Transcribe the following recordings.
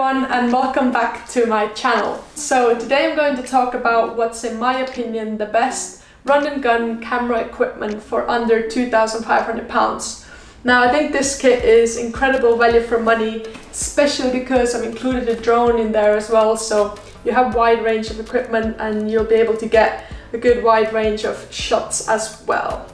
everyone and welcome back to my channel. So today I'm going to talk about what's in my opinion the best run and gun camera equipment for under £2,500. Now I think this kit is incredible value for money, especially because I've included a drone in there as well, so you have wide range of equipment and you'll be able to get a good wide range of shots as well.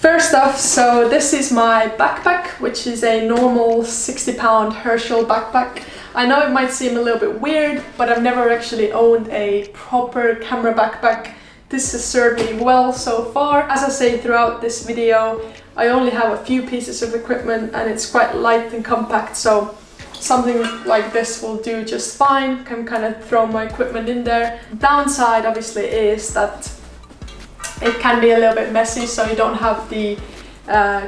First off, so this is my backpack, which is a normal 60-pound Herschel backpack. I know it might seem a little bit weird, but I've never actually owned a proper camera backpack. This has served me well so far. As I say throughout this video, I only have a few pieces of equipment and it's quite light and compact, so something like this will do just fine. Can kind of throw my equipment in there. Downside obviously is that it can be a little bit messy, so you don't have the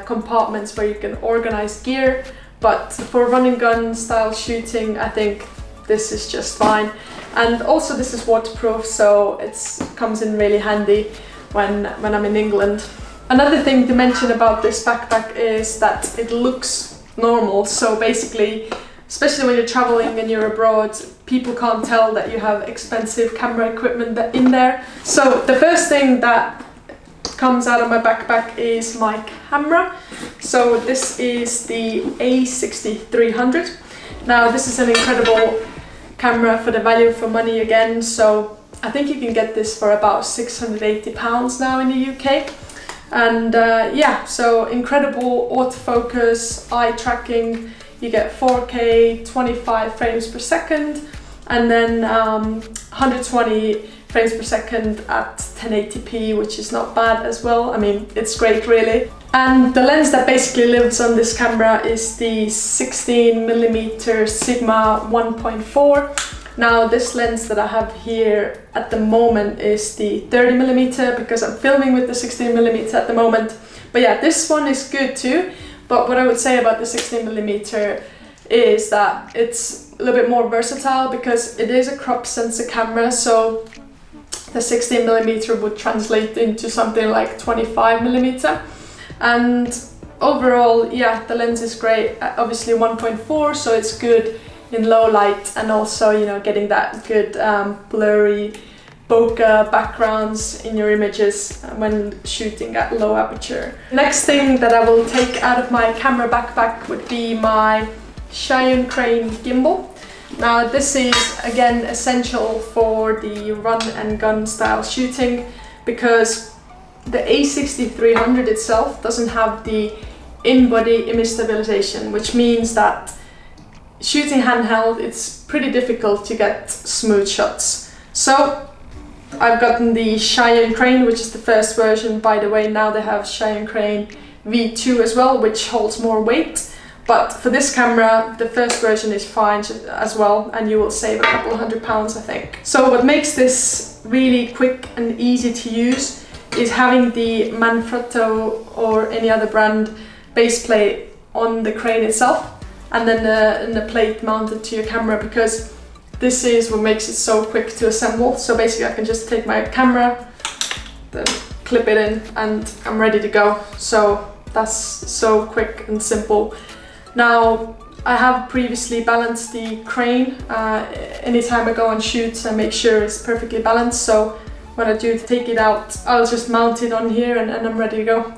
compartments where you can organize gear, but for run and gun style shooting I think this is just fine. And also this is waterproof, so it comes in really handy when I'm in England. Another thing to mention about this backpack is that it looks normal, so basically, especially when you're traveling and you're abroad, people can't tell that you have expensive camera equipment in there. So the first thing that comes out of my backpack is my camera. So this is the A6300. Now this is an incredible camera for the value for money again. So I think you can get this for about £680 now in the UK. And yeah, so incredible autofocus, eye tracking. You get 4K, 25 frames per second, and then 120 frames per second at 1080p, which is not bad as well. I mean, it's great really. And the lens that basically lives on this camera is the 16mm Sigma 1.4. Now this lens that I have here at the moment is the 30mm because I'm filming with the 16mm at the moment. But yeah, this one is good too. But what I would say about the 16mm is that it's a little bit more versatile because it is a crop sensor camera, so the 16mm would translate into something like 25mm. And overall, yeah, the lens is great. Obviously 1.4, so it's good in low light, and also, you know, getting that good blurry bokeh backgrounds in your images when shooting at low aperture. Next thing that I will take out of my camera backpack would be my Zhiyun Crane gimbal. Now this is again essential for the run and gun style shooting because the A6300 itself doesn't have the in-body image stabilization, which means that shooting handheld it's pretty difficult to get smooth shots. So I've gotten the Zhiyun Crane, which is the first version. By the way, now they have Zhiyun Crane V2 as well, which holds more weight. But for this camera, the first version is fine as well, and you will save a couple £100, I think. So what makes this really quick and easy to use is having the Manfrotto or any other brand base plate on the crane itself, and then the plate mounted to your camera, because this is what makes it so quick to assemble. So basically I can just take my camera, then clip it in, and I'm ready to go. So that's so quick and simple. Now I have previously balanced the crane. Anytime I go on shoots I make sure it's perfectly balanced, so when I do take it out I'll just mount it on here and I'm ready to go.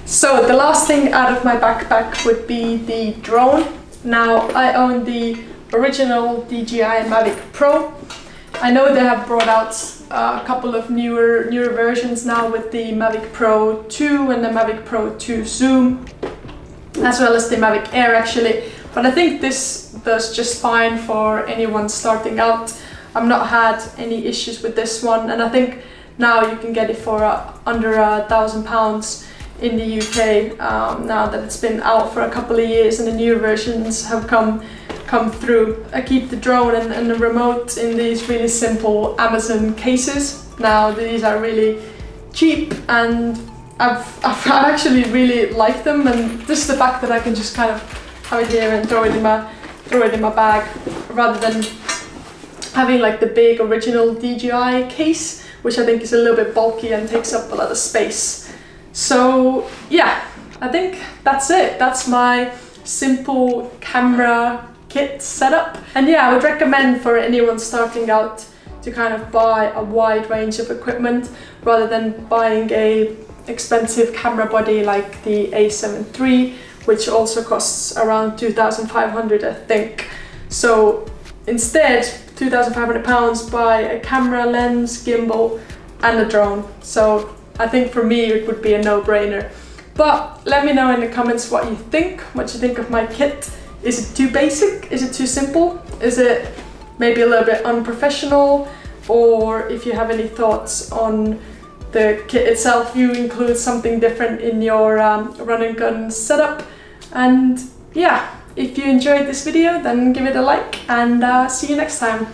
So the last thing out of my backpack would be the drone. Now I own the original DJI Mavic Pro. I know they have brought out a couple of newer versions now with the Mavic Pro 2 and the Mavic Pro 2 Zoom, as well as the Mavic Air actually. But I think this does just fine for anyone starting out. I've not had any issues with this one, and I think now you can get it for under £1,000 in the UK, now that it's been out for a couple of years and the new versions have come through. I keep the drone and the remote in these really simple Amazon cases. Now these are really cheap and I've actually really liked them, and just the fact that I can just kind of have it here and throw it in my bag, rather than having like the big original DJI case, which I think is a little bit bulky and takes up a lot of space. So yeah, I think that's it. That's my simple camera kit setup. And yeah, I would recommend for anyone starting out to kind of buy a wide range of equipment rather than buying a expensive camera body like the A7 III, which also costs around 2,500 I think. So instead, £2,500, buy a camera, lens, gimbal and a drone. So I think for me it would be a no-brainer. But let me know in the comments what you think of my kit. Is it too basic? Is it too simple? Is it maybe a little bit unprofessional? Or if you have any thoughts on the kit itself, you include something different in your run and gun setup. And yeah, if you enjoyed this video, then give it a like and see you next time.